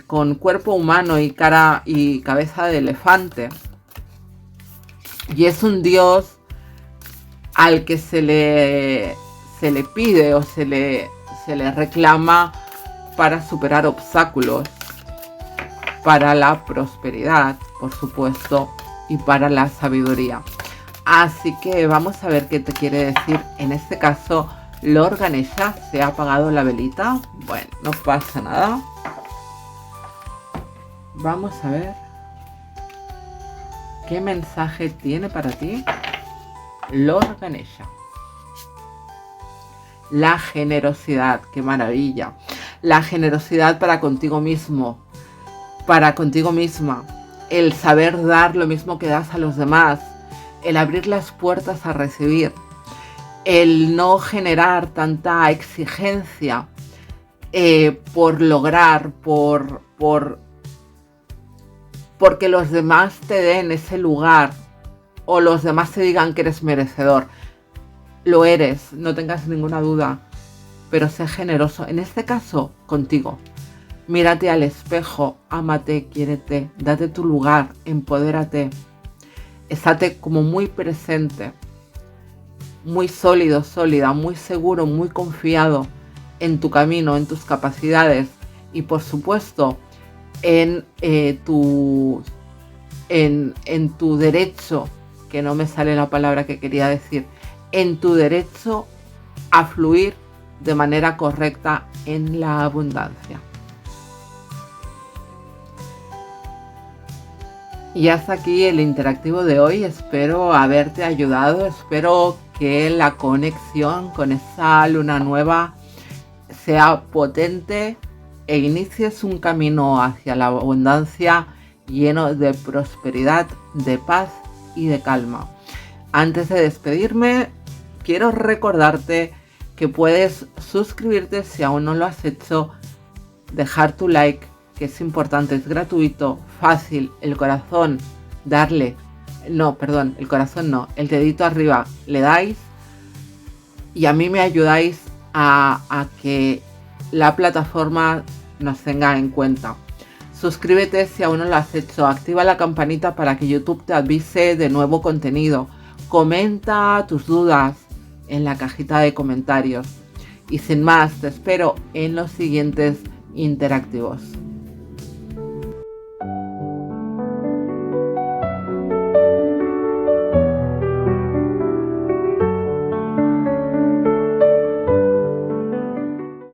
con cuerpo humano y cara y cabeza de elefante. Y es un dios al que se le pide o se le reclama para superar obstáculos, para la prosperidad, por supuesto, y para la sabiduría. Así que vamos a ver qué te quiere decir en este caso Lord Ganesha. ¿Se ha apagado la velita? Bueno, no pasa nada. Vamos a ver qué mensaje tiene para ti Lord Ganesha. La generosidad, qué maravilla. La generosidad para contigo mismo, para contigo misma. El saber dar lo mismo que das a los demás. El abrir las puertas a recibir. El no generar tanta exigencia por lograr, por porque los demás te den ese lugar o los demás te digan que eres merecedor. Lo eres, no tengas ninguna duda, pero sé generoso, en este caso, contigo. Mírate al espejo, ámate, quiérete, date tu lugar, empodérate. Estate como muy presente, muy sólido, sólida, muy seguro, muy confiado en tu camino, en tus capacidades y por supuesto en tu derecho, que no me sale la palabra que quería decir, en tu derecho a fluir de manera correcta en la abundancia. Y hasta aquí el interactivo de hoy. Espero haberte ayudado. Espero que la conexión con esa luna nueva sea potente e inicies un camino hacia la abundancia lleno de prosperidad, de paz y de calma. Antes de despedirme, quiero recordarte que puedes suscribirte si aún no lo has hecho, dejar tu like, que es importante, es gratuito, fácil, el corazón, el dedito arriba le dais y a mí me ayudáis a que la plataforma nos tenga en cuenta. Suscríbete si aún no lo has hecho, activa la campanita para que YouTube te avise de nuevo contenido, comenta tus dudas en la cajita de comentarios y sin más te espero en los siguientes interactivos.